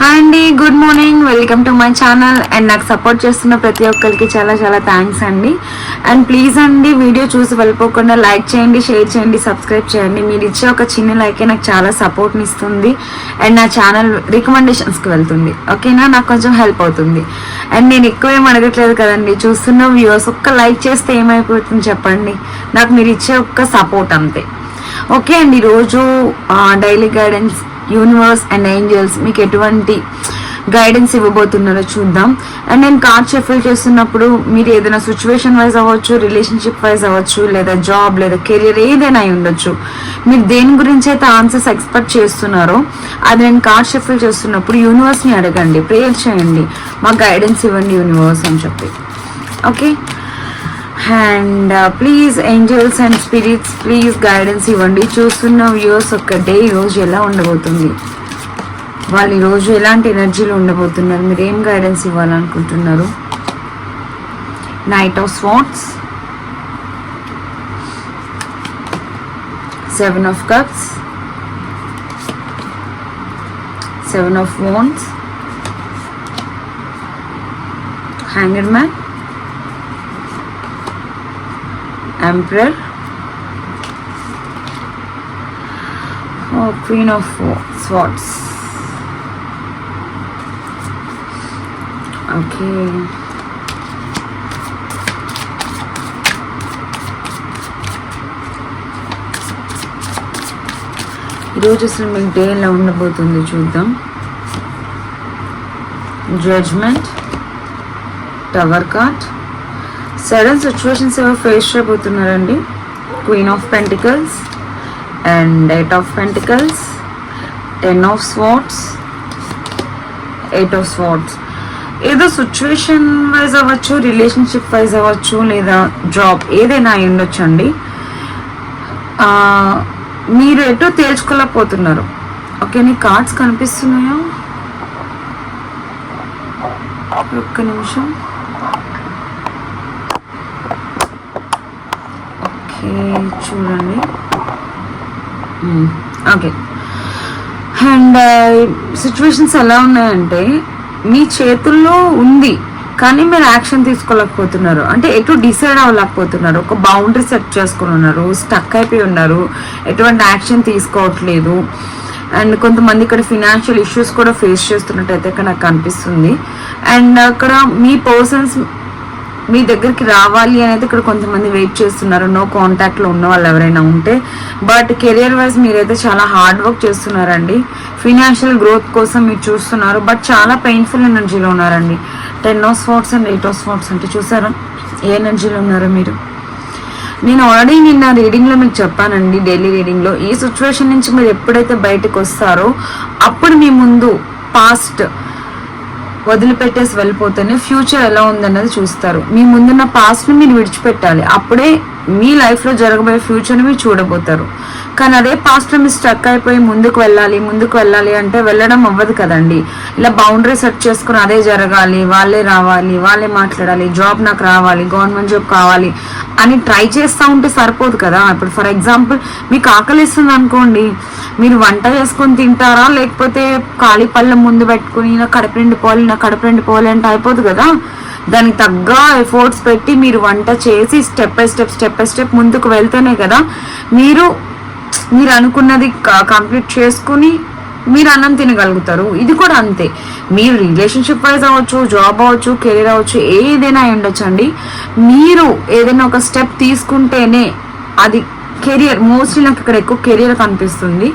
Hi అండి, good morning. Welcome to my channel. And నాకు support చేస్తున్న ప్రతి ఒక్కరికి చాలా చాలా థ్యాంక్స్ అండి. అండ్ ప్లీజ్ అండి, వీడియో చూసి వెళ్ళిపోకుండా లైక్ చేయండి, షేర్ చేయండి, సబ్స్క్రైబ్ చేయండి. మీరు ఇచ్చే ఒక చిన్న లైకే నాకు చాలా సపోర్ట్ని ఇస్తుంది అండ్ నా ఛానల్ రికమెండేషన్స్కి వెళ్తుంది. ఓకేనా, నాకు కొంచెం హెల్ప్ అవుతుంది. అండ్ నేను ఎక్కువ ఏం అడగట్లేదు కదండి, చూస్తున్న వ్యూవర్స్ ఒక్క లైక్ చేస్తే ఏమైపోతుంది చెప్పండి. నాకు మీరు ఇచ్చే ఒక్క సపోర్ట్ అంతే. ఓకే అండి, ఈరోజు daily guidance, universe and angels మీకు ఎటువంటి గైడెన్స్ ఇవ్వబోతున్నారో చూద్దాం. అండ్ నేను కార్డ్ షఫిల్ చేస్తున్నప్పుడు మీరు ఏదైనా సిచ్యువేషన్ వైజ్ అవ్వచ్చు, రిలేషన్షిప్ వైజ్ అవ్వచ్చు, లేదా జాబ్ లేదా కెరియర్ ఏదైనా అయి ఉండొచ్చు. మీరు దేని గురించి అయితే ఆన్సర్స్ ఎక్స్పెక్ట్ చేస్తున్నారో అది నేను కార్డ్ షఫిల్ చేస్తున్నప్పుడు యూనివర్స్ని అడగండి, ప్రేయర్ చేయండి, మాకు గైడెన్స్ ఇవ్వండి యూనివర్స్ అని చెప్పి. Okay, and please angels and spirits please guidance ఇవ్వండి. చూస్తున్న వ్యూవర్స్ ఒక్క డే ఈరోజు ఎలా ఉండబోతుంది, వాళ్ళు ఈరోజు ఎలాంటి ఎనర్జీలో ఉండబోతున్నారు, మీరు ఏం గైడెన్స్ ఇవ్వాలనుకుంటున్నారు. Knight of swords, 7 of cups, 7 of wands, hanged man, Emperor, Queen of Swords. Okay. ఈరోజు అసలు మీకు డే ఎలా ఉండబోతుంది చూద్దాం. Judgement, tower card, sudden situations ఎవరు ఫేస్ చేయబోతున్నారండి. Queen of pentacles and 8 of pentacles, 10 of swords, 8 of swords. ఏదో situation wise అవ్వచ్చు, రిలేషన్షిప్ వైజ్ అవ్వచ్చు, లేదా జాబ్ ఏదైనా అయి ఉండొచ్చు అండి. మీరు ఎటో తేల్చుకోలేకపోతున్నారు. ఓకే, నీ కార్డ్స్ కనిపిస్తున్నాయా? ఒక్క నిమిషం. చూడండి. ఓకే, అండ్ సిచ్యువేషన్స్ ఎలా ఉన్నాయంటే మీ చేతుల్లో ఉంది కానీ మీరు యాక్షన్ తీసుకోలేకపోతున్నారు. అంటే ఎటు డిసైడ్ అవ్వలేకపోతున్నారు. ఒక బౌండరీ సెట్ చేసుకుని ఉన్నారు, స్టక్ అయిపోయి ఉన్నారు, ఎటువంటి యాక్షన్ తీసుకోవట్లేదు. అండ్ కొంతమంది ఇక్కడ ఫినాన్షియల్ ఇష్యూస్ కూడా ఫేస్ చేస్తున్నట్టయితే ఇక్కడ నాకు కనిపిస్తుంది. అండ్ అక్కడ మీ పర్సన్స్ మీ దగ్గరికి రావాలి అనేది ఇక్కడ కొంతమంది వెయిట్ చేస్తున్నారు, నో కాంటాక్ట్లో ఉన్న వాళ్ళు ఎవరైనా ఉంటే. బట్ కెరియర్ వైజ్ మీరైతే చాలా హార్డ్ వర్క్ చేస్తున్నారండి. ఫినాన్షియల్ గ్రోత్ కోసం మీరు చూస్తున్నారు, బట్ చాలా పెయిన్ఫుల్ ఎనర్జీలో ఉన్నారండి. 10 of swords and 8 of swords అంటే చూసారా ఏ ఎనర్జీలో ఉన్నారో మీరు. నేను ఆల్రెడీ నిన్న రీడింగ్లో మీకు చెప్పానండి, డైలీ రీడింగ్లో, ఈ సిచ్యువేషన్ నుంచి మీరు ఎప్పుడైతే బయటకు వస్తారో అప్పుడు మీ ముందు పాస్ట్ వదిలిపెట్టేసి వెళ్ళిపోతేనే ఫ్యూచర్ ఎలా ఉందన్నది చూస్తారు. మీ ముందున్న పాస్ట్ని మీరు విడిచిపెట్టాలి, అప్పుడే మీ లైఫ్లో జరగబోయే ఫ్యూచర్ని మీరు చూడబోతారు. కానీ అదే పాస్ట్లో మీరు స్టక్ అయిపోయి ముందుకు వెళ్ళాలి అంటే వెళ్ళడం అవ్వదు కదండి. ఇలా బౌండరీ సెట్ చేసుకుని అదే జరగాలి, వాళ్ళే రావాలి, వాళ్ళే మాట్లాడాలి, జాబ్ నాకు రావాలి, గవర్నమెంట్ జాబ్ కావాలి అని ట్రై చేస్తూ ఉంటే సరిపోదు కదా. ఇప్పుడు ఫర్ ఎగ్జాంపుల్ మీకు ఆకలిస్తుంది అనుకోండి, మీరు వంట చేసుకొని తింటారా, లేకపోతే ఖాళీ పళ్ళెం ముందు పెట్టుకుని నా కడుపు నిండిపోవాలి అంటే అయిపోదు కదా. దానికి తగ్గ ఎఫర్ట్స్ పెట్టి మీరు వంట చేసి స్టెప్ బై స్టెప్ ముందుకు వెళ్తేనే కదా మీరు అనుకున్నది కంప్లీట్ చేసుకుని మీరు అన్నం తినగలుగుతారు. ఇది కూడా అంతే. మీరు రిలేషన్షిప్ వైజ్ అవ్వచ్చు, జాబ్ అవ్వచ్చు, కెరీర్ అవ్వచ్చు, ఏదైనా అయి ఉండొచ్చు అండి. మీరు ఏదైనా ఒక స్టెప్ తీసుకుంటేనే అది కెరియర్. మోస్ట్లీ నాకు ఇక్కడ ఎక్కువ కెరియర్ కనిపిస్తుంది.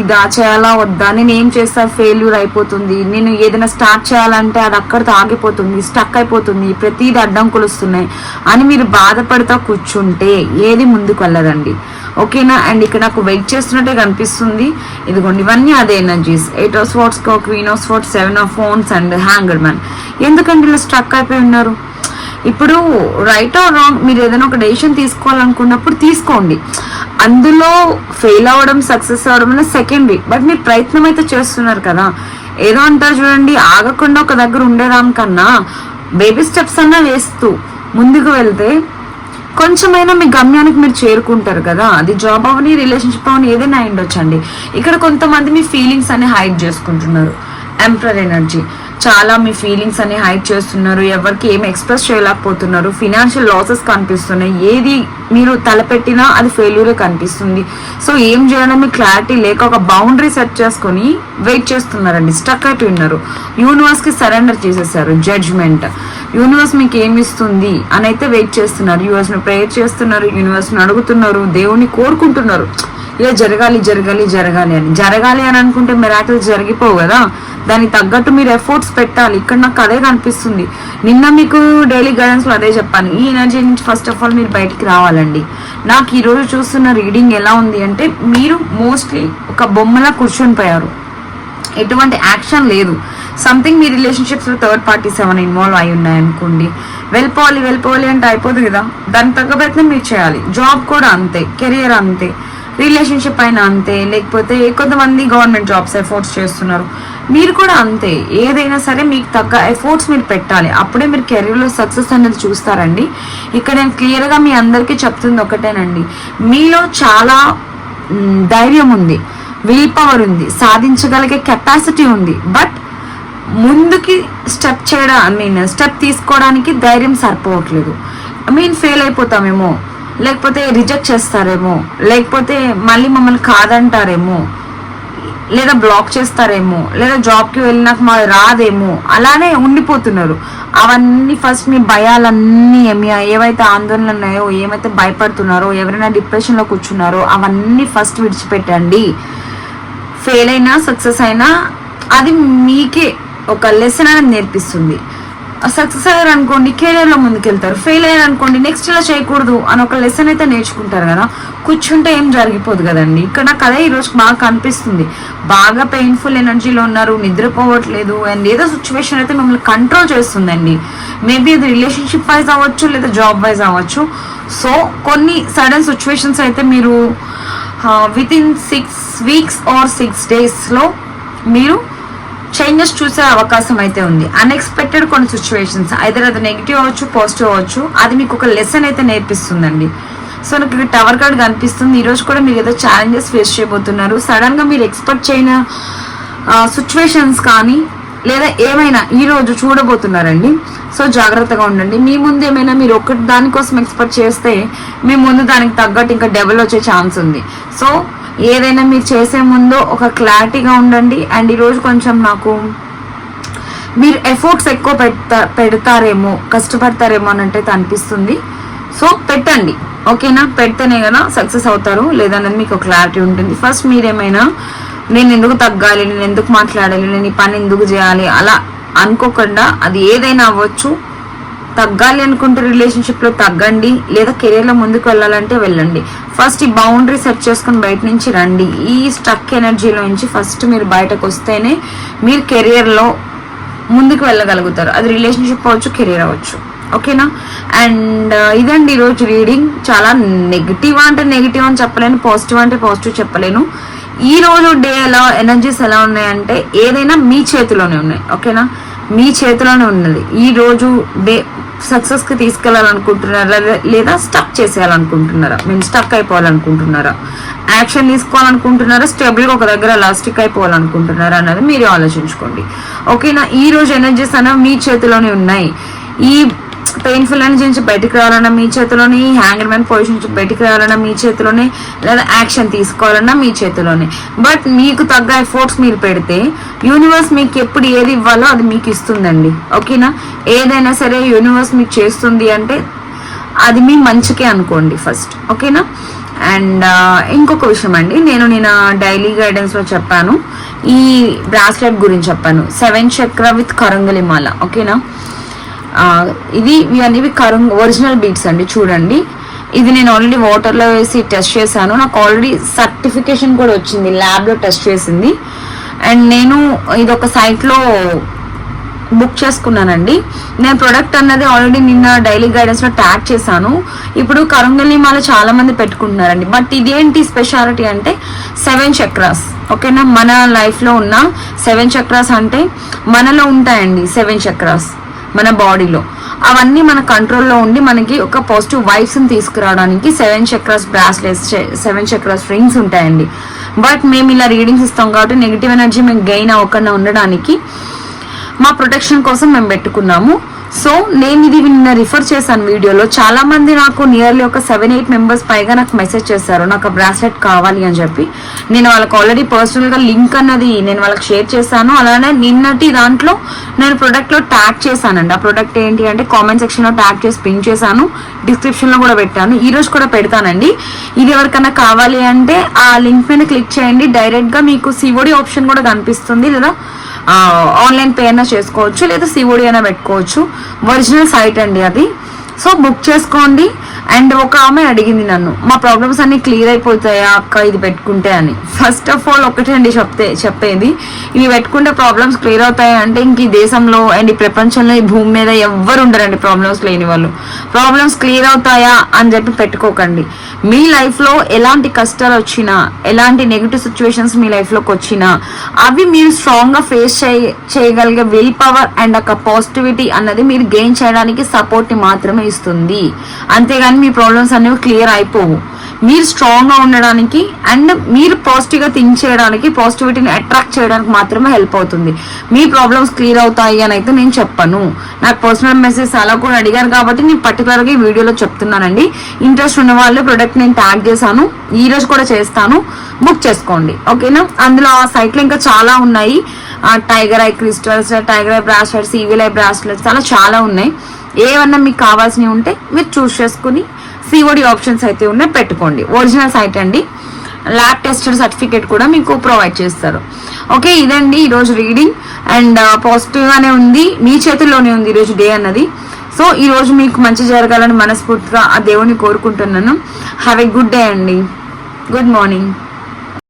ఇదా చేయాలా వద్దా, నేను ఏం చేస్తా ఫెయిల్యూర్ అయిపోతుంది, నేను ఏదైనా స్టార్ట్ చేయాలంటే అది అక్కడితో ఆగిపోతుంది, స్టక్ అయిపోతుంది, ప్రతిదీ అడ్డంకులు వస్తున్నాయి అని మీరు బాధపడుతూ కూర్చుంటే ఏది ముందుకు వెళ్ళదండి. ఓకేనా. అండ్ ఇక్కడ నాకు వెయిట్ చేస్తున్నట్టే కనిపిస్తుంది. ఇదిగోండి, ఇవన్నీ అదే energies. 8 of swords, Queen of swords, 7 of wands and hanged man. ఎందుకంటే ఇలా స్టక్ అయిపోయి ఉన్నారు. ఇప్పుడు రైట్ ఆర్ రాంగ్ మీరు ఏదైనా ఒక డెసిషన్ తీసుకోవాలనుకున్నప్పుడు తీసుకోండి. అందులో ఫెయిల్ అవ్వడం, సక్సెస్ అవ్వడం అనేది సెకండరీ, బట్ మీరు ప్రయత్నం అయితే చేస్తున్నారు కదా. ఏదో అంటారు చూడండి, ఆగకుండా ఒక దగ్గర ఉండేదానికన్నా బేబీ స్టెప్స్ అన్నా వేస్తూ ముందుకు వెళ్తే కొంచెమైనా మీ గమ్యానికి మీరు చేరుకుంటారు కదా. అది జాబ్ అవని, రిలేషన్షిప్ అవని, ఏదైనా అయి ఉండొచ్చండి. ఇక్కడ కొంతమంది మీ ఫీలింగ్స్ అన్ని హైడ్ చేసుకుంటున్నారు. Emperor energy. చాలా మీ ఫీలింగ్స్ అని హైడ్ చేస్తున్నారు, ఎవరికి ఏమి ఎక్స్ప్రెస్ చేయలేకపోతున్నారు, ఫినాన్షియల్ లాసెస్ కనిపిస్తున్నాయి, ఏది మీరు తలపెట్టినా అది ఫెయిల్యూరే కనిపిస్తుంది. సో ఏం చేయాలో మీకు క్లారిటీ లేక ఒక బౌండరీ సెట్ చేసుకొని వెయిట్ చేస్తున్నారండి, స్టక్ అయిపోయి ఉన్నారు. యూనివర్స్కి సరెండర్ చేసేసారు, జడ్జ్మెంట్. యూనివర్స్ మీకు ఏమి ఇస్తుంది అని అయితే వెయిట్ చేస్తున్నారు, యూనివర్స్ని ప్రేయర్ చేస్తున్నారు, యూనివర్స్ని అడుగుతున్నారు, దేవుని కోరుకుంటున్నారు ఇలా జరగాలి జరగాలి జరగాలి అని. జరగాలి అని అనుకుంటే మిరాకిల్స్ జరిగిపోవు కదా, దానికి తగ్గట్టు మీరు ఎఫర్ట్స్ పెట్టాలి. ఇక్కడ నాకు అదే కనిపిస్తుంది. నిన్న మీకు డైలీ గైడెన్స్లో అదే చెప్పాను, ఈ ఎనర్జీ నుంచి ఫస్ట్ ఆఫ్ ఆల్ మీరు బయటికి రావాలండి. నాకు ఈరోజు చూస్తున్న రీడింగ్ ఎలా ఉంది అంటే మీరు మోస్ట్లీ ఒక బొమ్మలా కూర్చొని పోయారు, ఎటువంటి యాక్షన్ లేదు. సంథింగ్ మీ రిలేషన్షిప్స్లో థర్డ్ పార్టీస్ ఏమైనా ఇన్వాల్వ్ అయి ఉన్నాయనుకోండి, వెళ్ళిపోవాలి అంటే అయిపోదు కదా, దానికి తగ్గ ప్రయత్నం మీరు చేయాలి. జాబ్ కూడా అంతే, కెరియర్ అంతే, రిలేషన్షిప్ అయినా అంతే, లేకపోతే కొంతమంది గవర్నమెంట్ జాబ్స్ ఎఫర్ట్స్ చేస్తున్నారు, మీరు కూడా అంతే. ఏదైనా సరే మీకు తగ్గ ఎఫర్ట్స్ మీరు పెట్టాలి, అప్పుడే మీరు కెరీర్లో సక్సెస్ అనేది చూస్తారండి. ఇక్కడ నేను క్లియర్గా మీ అందరికీ చెప్తుంది ఒకటేనండి, మీలో చాలా ధైర్యం ఉంది, విల్ పవర్ ఉంది, సాధించగలిగే కెపాసిటీ ఉంది. బట్ ముందుకి స్టెప్ తీసుకోవడానికి ధైర్యం సరిపోవట్లేదు. ఫెయిల్ అయిపోతామేమో, లేకపోతే రిజెక్ట్ చేస్తారేమో, లేకపోతే మళ్ళీ మమ్మల్ని కాదంటారేమో, లేదా బ్లాక్ చేస్తారేమో, లేదా జాబ్కి వెళ్ళినాక మాది రాదేమో, అలానే ఉండిపోతున్నారు. అవన్నీ ఫస్ట్ మీ భయాలన్నీ ఏవైతే ఆందోళనలు ఉన్నాయో, ఏమైతే భయపడుతున్నారో, ఎవరైనా డిప్రెషన్లో కూర్చున్నారో అవన్నీ ఫస్ట్ విడిచిపెట్టండి. ఫెయిల్ అయినా సక్సెస్ అయినా అది మీకే ఒక లెసన్ అనేది నేర్పిస్తుంది. సక్సెస్ అయ్యారు అనుకోండి కెరీర్లో ముందుకెళ్తారు, ఫెయిల్ అయ్యారు అనుకోండి నెక్స్ట్ ఇలా చేయకూడదు అని ఒక లెసన్ అయితే నేర్చుకుంటారు కదా. కూర్చుంటే ఏం జరిగిపోదు కదండి. ఇక్కడ నాకు అదే ఈరోజు బాగా కనిపిస్తుంది. బాగా పెయిన్ఫుల్ ఎనర్జీలో ఉన్నారు, నిద్రపోవట్లేదు, అండ్ ఏదో సిచ్యువేషన్ అయితే మిమ్మల్ని కంట్రోల్ చేస్తుందండి. మేబీ అది రిలేషన్షిప్ వైజ్ అవ్వచ్చు, లేదా జాబ్ వైజ్ అవ్వచ్చు. సో కొన్ని సడన్ సిచ్యువేషన్స్ అయితే మీరు వితిన్ 6 weeks ఆర్ 6 daysలో మీరు చేంజెస్ చూసే అవకాశం అయితే ఉంది. అన్ఎక్స్పెక్టెడ్ కొన్ని సిచ్యువేషన్స్, ఐదర్ అది నెగిటివ్ అవ్వచ్చు, పాజిటివ్ అవ్వచ్చు, అది మీకు ఒక లెసన్ అయితే నేర్పిస్తుందండి. సో నాకు ఇక్కడ టవర్ కార్డ్ కనిపిస్తుంది. ఈరోజు కూడా మీరు ఏదో ఛాలెంజెస్ ఫేస్ చేయబోతున్నారు. సడన్గా మీరు ఎక్స్పెక్ట్ చేయని సిచ్యువేషన్స్ కానీ లేదా ఏమైనా ఈరోజు చూడబోతున్నారండి. సో జాగ్రత్తగా ఉండండి. మీ ముందు ఏమైనా మీరు ఒకటి దానికోసం ఎక్స్పెక్ట్ చేస్తే మీ ముందు దానికి తగ్గట్టు ఇంకా డెవలప్ వచ్చే ఛాన్స్ ఉంది. సో ఏదైనా మీరు చేసే ముందు ఒక క్లారిటీగా ఉండండి. అండ్ ఈరోజు కొంచెం నాకు మీరు ఎఫర్ట్స్ ఎక్కువ పెడతారేమో, కష్టపడతారేమో అని అంటే అనిపిస్తుంది. సో పెట్టండి, ఓకేనా? పెడితేనే కదా సక్సెస్ అవుతారు, లేదన్నది మీకు క్లారిటీ ఉంటుంది. ఫస్ట్ మీరేమైనా నేను ఎందుకు తగ్గాలి, నేను ఎందుకు మాట్లాడాలి, నేను ఈ పని ఎందుకు చేయాలి అలా అనుకోకుండా, అది ఏదైనా అవ్వచ్చు. తగ్గాలి అనుకుంటే రిలేషన్షిప్లో తగ్గండి, లేదా కెరీర్లో ముందుకు వెళ్ళాలంటే వెళ్ళండి. ఫస్ట్ ఈ బౌండరీ సెట్ చేసుకుని బయట నుంచి రండి. ఈ స్టక్ ఎనర్జీలో నుంచి ఫస్ట్ మీరు బయటకు వస్తేనే మీరు కెరియర్లో ముందుకు వెళ్ళగలుగుతారు. అది రిలేషన్షిప్ అవ్వచ్చు, కెరీర్ అవ్వచ్చు, ఓకేనా? అండ్ ఇదండి ఈరోజు రీడింగ్. చాలా నెగిటివ్ అంటే నెగిటివ్ అని చెప్పలేను, పాజిటివ్ అంటే పాజిటివ్ చెప్పలేను. ఈ రోజు డే ఎనర్జీస్ ఎలా ఉన్నాయంటే ఏదైనా మీ చేతిలోనే ఉన్నాయి, ఓకేనా? మీ చేతిలోనే ఉన్నది. ఈ రోజు డే సక్సెస్కి తీసుకెళ్లాలనుకుంటున్నారా, లేదా స్టక్ చేసేయాలనుకుంటున్నారా, మేము స్టక్ అయిపోవాలనుకుంటున్నారా, యాక్షన్ తీసుకోవాలనుకుంటున్నారా, స్టేబుల్గా ఒక దగ్గర స్టిక్ అయిపోవాలనుకుంటున్నారా అన్నది మీరు ఆలోచించుకోండి, ఓకేనా? ఈ రోజు ఎనర్జీస్ అనేవి మీ చేతిలోనే ఉన్నాయి. ఈ పెయిన్ఫుల్ ఎనర్జీ నుంచి బయటకు రావాలన్నా మీ చేతిలోనే, ఈ హ్యాంగర్ మ్యాన్ పొజిషన్ నుంచి బయటకు రావాలన్నా మీ చేతిలోనే, లేదా యాక్షన్ తీసుకోవాలన్నా మీ చేతిలోనే. బట్ మీకు తగ్గ ఎఫర్ట్స్ మీరు పెడితే యూనివర్స్ మీకు ఎప్పుడు ఏది ఇవ్వాలో అది మీకు ఇస్తుందండి, ఓకేనా? ఏదైనా సరే యూనివర్స్ మీకు చేస్తుంది అంటే అది మీ మంచికే అనుకోండి ఫస్ట్, ఓకేనా? అండ్ ఇంకొక విషయం అండి, నేను డైలీ గైడెన్స్లో చెప్పాను, ఈ బ్రాస్లెట్ గురించి చెప్పాను, 7 చక్ర విత్ కరంగలి మాల, ఓకేనా? ఇవి అనేవి ఒరిజినల్ బీట్స్ అండి. చూడండి, ఇది నేను ఆల్రెడీ వాటర్లో వేసి టెస్ట్ చేశాను. నాకు ఆల్రెడీ సర్టిఫికేషన్ కూడా వచ్చింది, ల్యాబ్లో టెస్ట్ చేసింది. అండ్ నేను ఇది ఒక సైట్లో బుక్ చేసుకున్నానండి. నేను ప్రొడక్ట్ అన్నది ఆల్రెడీ నిన్న డైలీ గైడెన్స్లో ట్యాగ్ చేశాను. ఇప్పుడు కరంగలి మాల చాలా మంది పెట్టుకుంటున్నారండి. బట్ ఇదేంటి స్పెషాలిటీ అంటే 7 చక్రాస్, ఓకేనా? మన లైఫ్లో ఉన్న 7 చక్రాస్ అంటే మనలో ఉంటాయండి 7 చక్రాస్ మన బాడీలో. అవన్నీ మన కంట్రోల్లో ఉండి మనకి ఒక పాజిటివ్ వైబ్స్ని తీసుకురావడానికి 7 చక్రాస్ బ్రాస్లెట్స్, 7 చక్రాస్ రింగ్స్ ఉంటాయండి. బట్ మేము ఇలా రీడింగ్స్ ఇస్తాం కాబట్టి నెగిటివ్ ఎనర్జీ మేము గెయిన్ అవ్వకుండా ఉండడానికి మా ప్రొటెక్షన్ కోసం మేము పెట్టుకున్నాము. సో నేను ఇది నిన్న రిఫర్ చేశాను వీడియోలో. చాలా మంది నాకు నియర్లీ ఒక 7-8 మెంబర్స్ పైగా నాకు మెసేజ్ చేశారు నాకు బ్రాస్లెట్ కావాలి అని చెప్పి. నేను వాళ్ళకి ఆల్రెడీ పర్సనల్గా లింక్ అన్నది నేను వాళ్ళకి షేర్ చేశాను. అలానే నిన్నటి దాంట్లో నేను ప్రొడక్ట్లో ట్యాగ్ చేశానండి. ఆ ప్రొడక్ట్ ఏంటి అంటే కామెంట్ సెక్షన్లో ట్యాగ్ చేసి పిన్ చేశాను, డిస్క్రిప్షన్లో కూడా పెట్టాను, ఈ రోజు కూడా పెడతానండి. ఇది ఎవరికైనా కావాలి అంటే ఆ లింక్ మీద క్లిక్ చేయండి. డైరెక్ట్గా మీకు సిఓడి ఆప్షన్ కూడా కనిపిస్తుంది, లేదా ఆన్లైన్ పే అయినా చేసుకోవచ్చు, లేదా సిఓడి అయినా పెట్టుకోవచ్చు. ఒరిజినల్ సైట్ అండి అది. సో బుక్ చేసుకోండి. అండ్ ఒక ఆమె అడిగింది నన్ను, మా ప్రాబ్లమ్స్ అన్ని క్లియర్ అయిపోతాయా అక్క ఇది పెట్టుకుంటే అని. ఫస్ట్ ఆఫ్ ఆల్ ఒకటే అండి చెప్పేది, ఇవి పెట్టుకుంటే ప్రాబ్లమ్స్ క్లియర్ అవుతాయా అంటే ఇంక ఈ దేశంలో అండ్ ఈ ప్రపంచంలో ఈ భూమి మీద ఎవ్వరు ఉండరండి ప్రాబ్లమ్స్ లేని వాళ్ళు. ప్రాబ్లమ్స్ క్లియర్ అవుతాయా అని చెప్పి పెట్టుకోకండి. మీ లైఫ్లో ఎలాంటి కష్టాలు వచ్చినా, ఎలాంటి నెగిటివ్ సిచ్యువేషన్స్ మీ లైఫ్లోకి వచ్చినా అవి మీరు స్ట్రాంగ్గా ఫేస్ చేయగలిగే విల్ పవర్ అండ్ ఒక పాజిటివిటీ అన్నది మీరు గెయిన్ చేయడానికి సపోర్ట్ని మాత్రమే ఇస్తుంది. అంతేగాని మీ ప్రాబ్లమ్స్ అనేవి క్లియర్ అయిపోవు. మీరు స్ట్రాంగ్గా ఉండడానికి అండ్ మీరు పాజిటివ్గా థింక్ చేయడానికి, పాజిటివిటీని అట్రాక్ట్ చేయడానికి మాత్రమే హెల్ప్ అవుతుంది. మీ ప్రాబ్లమ్స్ క్లియర్ అవుతాయి అని అయితే నేను చెప్పను. నాకు పర్సనల్ మెసేజ్ అలా కూడా అడిగారు కాబట్టి నేను పర్టికులర్గా ఈ వీడియోలో చెప్తున్నానండి. ఇంట్రెస్ట్ ఉన్న వాళ్ళు ప్రొడక్ట్ నేను ట్యాగ్ చేశాను, ఈ రోజు కూడా చేస్తాను, బుక్ చేసుకోండి ఓకేనా. అందులో ఆ సైట్లో ఇంకా చాలా ఉన్నాయి. Tiger I crystals, tiger I bracelets, evil eye bracelets, చాలా ఉన్నాయి. ఏమన్నా మీకు కావాల్సినవి ఉంటే మీరు చూస్ చేసుకుని సిఓడి ఆప్షన్స్ అయితే ఉన్నాయి, పెట్టుకోండి. ఒరిజినల్ సైట్ అండి. ల్యాబ్ టెస్టెడ్ సర్టిఫికేట్ కూడా మీకు ప్రొవైడ్ చేస్తారు. ఓకే, ఇదండి ఈరోజు రీడింగ్. అండ్ పాజిటివ్గానే ఉంది, మీ చేతుల్లోనే ఉంది ఈరోజు డే అన్నది. సో ఈరోజు మీకు మంచి జరగాలని మనస్ఫూర్తిగా ఆ దేవుని కోరుకుంటున్నాను. హ్యావ్ ఎ గుడ్ డే అండి. Good morning.